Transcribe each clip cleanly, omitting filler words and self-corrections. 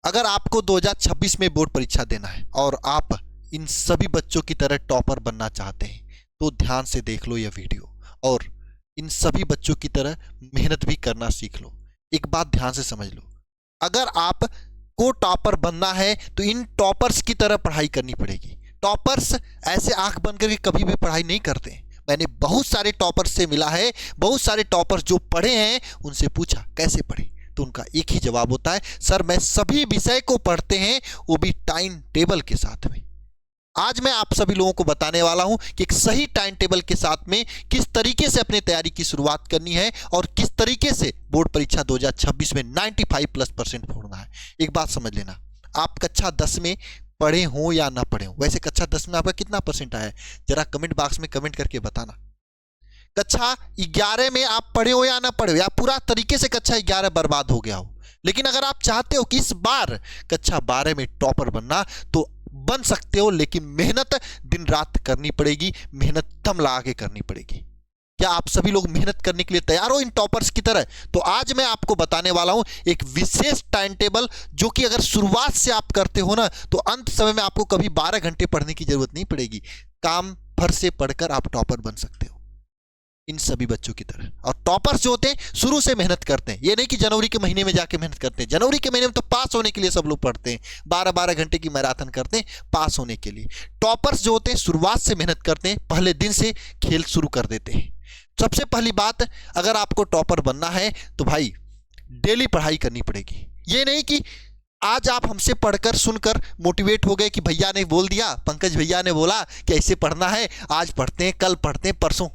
अगर आपको 2026 में बोर्ड परीक्षा देना है और आप इन सभी बच्चों की तरह टॉपर बनना चाहते हैं तो ध्यान से देख लो यह वीडियो और इन सभी बच्चों की तरह मेहनत भी करना सीख लो। एक बात ध्यान से समझ लो, अगर आप को टॉपर बनना है तो इन टॉपर्स की तरह पढ़ाई करनी पड़ेगी। टॉपर्स ऐसे आंख बंद करके कभी भी पढ़ाई नहीं करते। मैंने बहुत सारे टॉपर्स से मिला है, बहुत सारे टॉपर्स जो पढ़े हैं उनसे पूछा कैसे पढ़े, तो उनका एक ही जवाब होता है, सर मैं सभी विषय को पढ़ते हैं, वो भी टाइम टेबल के साथ में। आज मैं आप सभी लोगों को बताने वाला हूं कि एक सही टाइम टेबल के साथ में किस तरीके से अपनी तैयारी की शुरुआत करनी है और किस तरीके से बोर्ड परीक्षा 2026 में 95+% फोड़ना है। एक बात समझ लेना, आप कक्षा 10 में पढ़े हो या ना पढ़े हो, वैसे कक्षा 10 में आपका कितना परसेंट आया है जरा कमेंट बॉक्स में कमेंट करके बताना। कक्षा 11 में आप पढ़े हो या ना पढ़े हो, या पूरा तरीके से कक्षा 11 बर्बाद हो गया हो, लेकिन अगर आप चाहते हो कि इस बार कक्षा 12 में टॉपर बनना तो बन सकते हो, लेकिन मेहनत दिन रात करनी पड़ेगी, मेहनत दम लगा के करनी पड़ेगी। क्या आप सभी लोग मेहनत करने के लिए तैयार हो इन टॉपर्स की तरह? तो आज मैं आपको बताने वाला हूं एक विशेष टाइम टेबल, जो कि अगर शुरुआत से आप करते हो ना तो अंत समय में आपको कभी 12 घंटे पढ़ने की जरूरत नहीं पड़ेगी। काम भर से पढ़कर आप टॉपर बन सकते हो इन सभी बच्चों की तरह। और टॉपर्स जो होते हैं शुरू से मेहनत करते हैं, ये नहीं कि जनवरी के महीने में जाके मेहनत करते हैं। जनवरी के महीने में तो पास होने के लिए सब लोग पढ़ते हैं, 12-12 घंटे की मैराथन करते हैं पास होने के लिए। टॉपर्स जो होते हैं शुरुआत से मेहनत करते हैं, पहले दिन से खेल शुरू कर देते हैं। सबसे पहली बात, अगर आपको टॉपर बनना है तो भाई डेली पढ़ाई करनी पड़ेगी। ये नहीं कि आज आप हमसे पढ़कर सुनकर मोटिवेट हो गए कि भैया ने बोल दिया, पंकज भैया ने बोला कि ऐसे पढ़ना है, आज पढ़ते हैं, कल पढ़ते हैं, परसों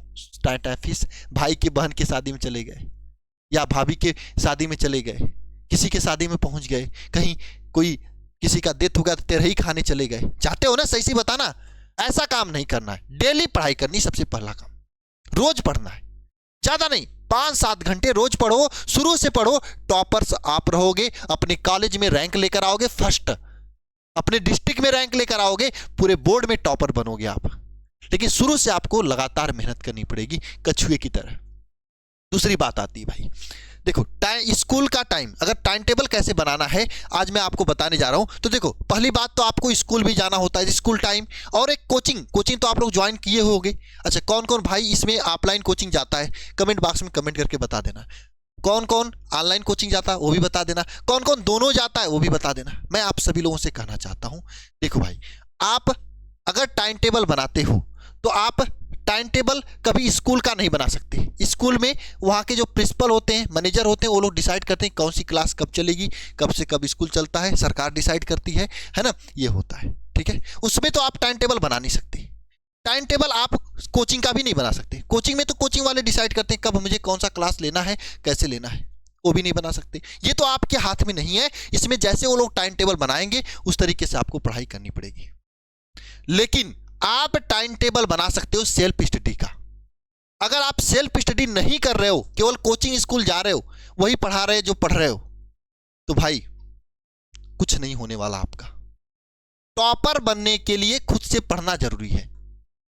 फीस भाई के बहन की शादी में चले गए या भाभी के शादी में चले गए, किसी के शादी में पहुंच गए, कहीं कोई किसी का डेथ हो गया तो तेरही खाने चले गए। चाहते हो ना सही से बताना, ऐसा काम नहीं करना है। डेली पढ़ाई करनी सबसे पहला काम, रोज पढ़ना है, ज्यादा नहीं, 5-7 घंटे रोज पढ़ो, शुरू से पढ़ो। टॉपर्स आप रहोगे, अपने कॉलेज में रैंक लेकर आओगे फर्स्ट, अपने डिस्ट्रिक्ट में रैंक लेकर आओगे, पूरे बोर्ड में टॉपर बनोगे आप। लेकिन शुरू से आपको लगातार मेहनत करनी पड़ेगी कछुए की तरह। दूसरी बात आती है भाई, देखो स्कूल का टाइम, अगर टाइम टेबल कैसे बनाना है आज मैं आपको बताने जा रहा हूं। तो देखो पहली बात तो आपको स्कूल भी जाना होता है, स्कूल टाइम, और एक कोचिंग तो आप लोग ज्वाइन किए होंगे। अच्छा, कौन कौन भाई इसमें ऑफलाइन कोचिंग जाता है कमेंट बॉक्स में कमेंट करके बता देना। कौन कौन ऑनलाइन कोचिंग जाता है वो भी बता देना, कौन कौन दोनों जाता है वो भी बता देना। मैं आप सभी लोगों से कहना चाहता हूं, देखो भाई, आप अगर टाइम टेबल बनाते हो तो आप टाइम टेबल कभी स्कूल का नहीं बना सकते। स्कूल में वहाँ के जो प्रिंसिपल होते हैं, मैनेजर होते हैं, वो लोग डिसाइड करते हैं कौन सी क्लास कब चलेगी, कब से कब स्कूल चलता है, सरकार डिसाइड करती है ना, ये होता है, ठीक है। उसमें तो आप टाइम टेबल बना नहीं सकते। टाइम टेबल आप कोचिंग का भी नहीं बना सकते। कोचिंग में तो कोचिंग वाले डिसाइड करते हैं कब मुझे कौन सा क्लास लेना है, कैसे लेना है, वो भी नहीं बना सकते। ये तो आपके हाथ में नहीं है। इसमें जैसे वो लोग टाइम टेबल बनाएंगे उस तरीके से आपको पढ़ाई करनी पड़ेगी। लेकिन आप टाइम टेबल बना सकते हो सेल्फ स्टडी का। अगर आप सेल्फ स्टडी नहीं कर रहे हो, केवल कोचिंग स्कूल जा रहे हो, वही पढ़ा रहे जो पढ़ रहे हो, तो भाई कुछ नहीं होने वाला आपका। टॉपर बनने के लिए खुद से पढ़ना जरूरी है।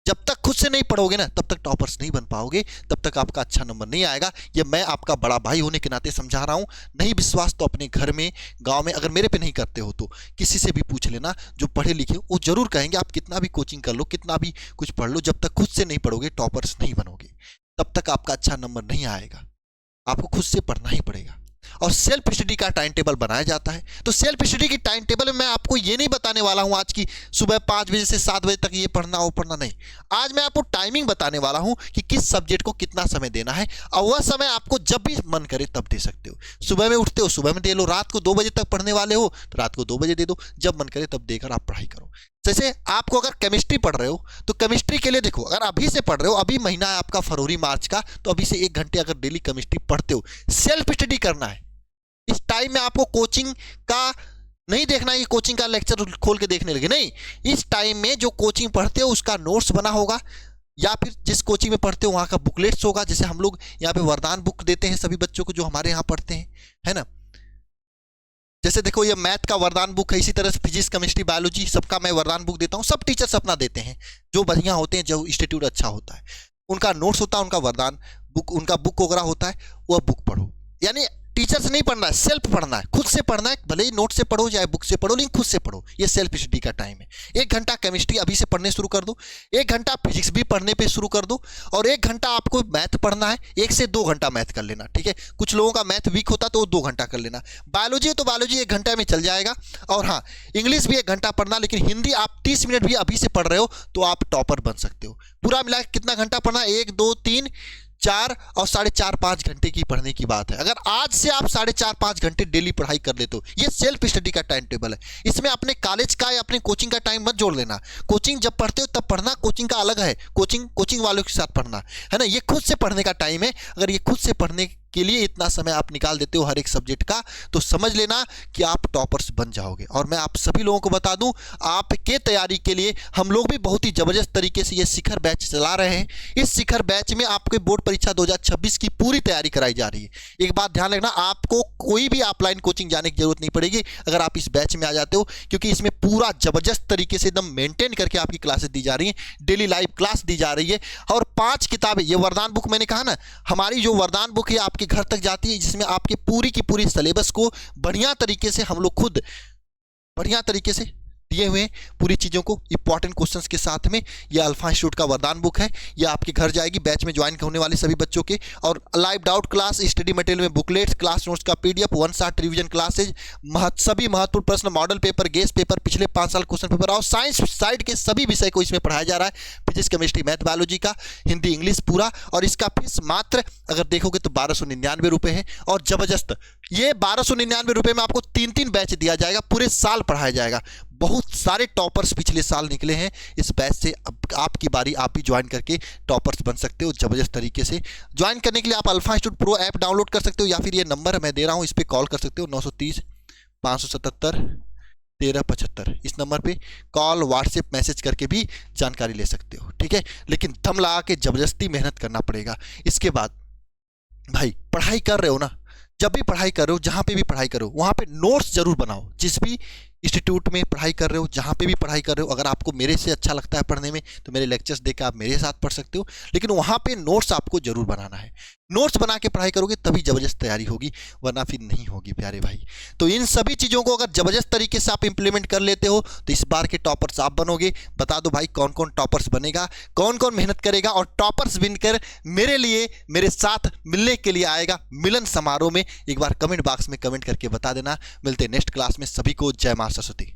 जब तक खुद से नहीं पढ़ोगे ना तब तक टॉपर्स नहीं बन पाओगे, तब तक आपका अच्छा नंबर नहीं आएगा। ये मैं आपका बड़ा भाई होने के नाते समझा रहा हूं। नहीं विश्वास तो अपने घर में, गांव में, अगर मेरे पे नहीं करते हो तो किसी से भी पूछ लेना जो पढ़े लिखे, वो जरूर कहेंगे आप कितना भी कोचिंग कर लो, कितना भी कुछ पढ़ लो, जब तक खुद से नहीं पढ़ोगे टॉपर्स नहीं बनोगे, तब तक आपका अच्छा नंबर नहीं आएगा। आपको खुद से पढ़ना ही पड़ेगा। और सेल्फ स्टडी का टाइम टेबल बनाया जाता है। तो सेल्फ स्टडी की टाइम टेबल में मैं आपको ये नहीं बताने वाला हूं आज की सुबह 5 बजे से 7 बजे तक ये पढ़ना वो पढ़ना, नहीं। आज मैं आपको टाइमिंग बताने वाला हूं कि किस सब्जेक्ट को कितना समय देना है, और वह समय आपको जब भी मन करे तब दे सकते हो। सुबह में उठते हो सुबह में दे लो, रात को 2 बजे तक पढ़ने वाले हो तो रात को 2 बजे दे दो, जब मन करे तब देकर आप पढ़ाई करो। जैसे आपको अगर केमिस्ट्री पढ़ रहे हो तो केमिस्ट्री के लिए देखो, अगर अभी से पढ़ रहे हो, अभी महीना है आपका फरवरी मार्च का, तो अभी से 1 घंटे अगर डेली केमिस्ट्री पढ़ते हो, सेल्फ स्टडी करना है। इस टाइम में आपको कोचिंग का नहीं देखना है कि कोचिंग का लेक्चर खोल के देखने लगे, नहीं। इस टाइम में जो कोचिंग पढ़ते हो उसका नोट्स बना होगा, या फिर जिस कोचिंग में पढ़ते हो वहाँ का बुकलेट्स होगा। जैसे हम लोग यहाँ पे वरदान बुक देते हैं सभी बच्चों को जो हमारे यहाँ पढ़ते हैं, है ना। जैसे देखो ये मैथ का वरदान बुक है, इसी तरह से फिजिक्स, केमिस्ट्री, बायोलॉजी सबका मैं वरदान बुक देता हूँ। सब टीचर्स अपना देते हैं, जो बढ़िया होते हैं, जो इंस्टीट्यूट अच्छा होता है, उनका नोट्स होता है, उनका वरदान बुक, उनका बुक वगैरह होता है, वह बुक पढ़ो। यानी टीचर से नहीं पढ़ना है, सेल्फ पढ़ना है, खुद से पढ़ना है। भले ही नोट से पढ़ो चाहे बुक से पढ़ो, लेकिन खुद से पढ़ो। ये सेल्फ स्टडी का टाइम है। 1 घंटा केमिस्ट्री अभी से पढ़ने शुरू कर दो, 1 घंटा फिजिक्स भी पढ़ने पे शुरू कर दो, और 1 घंटा आपको मैथ पढ़ना है। 1 से 2 घंटा मैथ कर लेना, ठीक है। कुछ लोगों का मैथ वीक होता तो वो 2 घंटा कर लेना। बायोलॉजी है तो बायोलॉजी 1 घंटा में चल जाएगा। और हाँ, इंग्लिश भी 1 घंटा पढ़ना, लेकिन हिंदी आप 30 मिनट भी अभी से पढ़ रहे हो तो आप टॉपर बन सकते हो। पूरा मिला के कितना घंटा पढ़ना? 1 2 3 4 और 4.5-5 घंटे की पढ़ने की बात है। अगर आज से आप 4.5-5 घंटे डेली पढ़ाई कर लेते हो, ये सेल्फ स्टडी का टाइम टेबल है। इसमें अपने कॉलेज का या अपने कोचिंग का टाइम मत जोड़ लेना। कोचिंग जब पढ़ते हो तब पढ़ना, कोचिंग का अलग है। कोचिंग वालों के साथ पढ़ना है ना। ये खुद से पढ़ने का टाइम है। अगर ये खुद से पढ़ने के लिए इतना समय आप निकाल देते हो हर एक सब्जेक्ट का, तो समझ लेना कि आप टॉपर्स बन जाओगे। और मैं आप सभी लोगों को बता दूं, आपके तैयारी के लिए हम लोग भी बहुत ही जबरदस्त तरीके से ये शिखर बैच चला रहे हैं। इस शिखर बैच में आपके बोर्ड परीक्षा 2026 की पूरी तैयारी कराई जा रही है। एक बात ध्यान रखना, आपको कोई भी ऑफलाइन कोचिंग जाने की जरूरत नहीं पड़ेगी अगर आप इस बैच में आ जाते हो, क्योंकि इसमें पूरा जबरदस्त तरीके से एकदम मेंटेन करके आपकी क्लासेस दी जा रही हैं। डेली लाइव क्लास दी जा रही है। और 5 किताबें, ये वरदान बुक मैंने कहा ना, हमारी जो वरदान बुक है आपके घर तक जाती है, जिसमें आपके पूरी की पूरी सिलेबस को बढ़िया तरीके से हम लोग खुद बढ़िया तरीके से दिए हुए पूरी चीज़ों को इंपॉर्टेंट क्वेश्चंस के साथ में। ये अल्फा इंस्टीट्यूट का वरदान बुक है। ये आपके घर जाएगी बैच में ज्वाइन होने वाले सभी बच्चों के। और live doubt class, study material में बुकलेट्स, क्लास नोट्स का PDF, 1 शॉट रिवीजन क्लासेज, सभी महत्वपूर्ण प्रश्न, मॉडल पेपर, गेस्ट पेपर, पिछले 5 साल क्वेश्चन पेपर, और साइंस साइड के सभी विषय को इसमें पढ़ाया जा रहा है। फिजिक्स, केमिस्ट्री, मैथ, बायोलॉजी का, हिंदी, इंग्लिश पूरा। और इसका फीस मात्र अगर देखोगे तो 1299 रुपये है। और जबरदस्त ये 1299 रुपये में आपको 3 बैच दिया जाएगा, पूरे साल पढ़ाया जाएगा। बहुत सारे टॉपर्स पिछले साल निकले हैं इस बैच से। अब आपकी बारी, आप भी ज्वाइन करके टॉपर्स बन सकते हो जबरदस्त तरीके से। ज्वाइन करने के लिए आप alpha institute pro app download कर सकते हो, या फिर ये नंबर मैं दे रहा हूँ, इस पर कॉल कर सकते हो। 930 577 1375, इस नंबर पे कॉल, व्हाट्सएप, मैसेज करके भी जानकारी ले सकते हो, ठीक है। लेकिन दम लगा के जबरदस्ती मेहनत करना पड़ेगा। इसके बाद भाई पढ़ाई कर रहे हो ना, जब भी पढ़ाई कर रहे हो, जहाँ पे भी पढ़ाई करो, वहाँ पे नोट्स जरूर बनाओ। जिस भी इंस्टीट्यूट में पढ़ाई कर रहे हो, जहाँ पे भी पढ़ाई कर रहे हो, अगर आपको मेरे से अच्छा लगता है पढ़ने में तो मेरे लेक्चर्स देकर आप मेरे साथ पढ़ सकते हो, लेकिन वहाँ पे नोट्स आपको जरूर बनाना है। नोट्स बना के पढ़ाई करोगे तभी जबरदस्त तैयारी होगी, वरना फिर नहीं होगी प्यारे भाई। तो इन सभी चीज़ों को अगर जबरदस्त तरीके से आप इंप्लीमेंट कर लेते हो तो इस बार के टॉपर्स आप बनोगे। बता दो भाई, कौन कौन टॉपर्स बनेगा, कौन कौन मेहनत करेगा और टॉपर्स बनकर मेरे लिए, मेरे साथ मिलने के लिए आएगा मिलन समारोह में। एक बार कमेंट बॉक्स में कमेंट करके बता देना। मिलते हैं नेक्स्ट क्लास में। सभी को जय मां सरस्वती।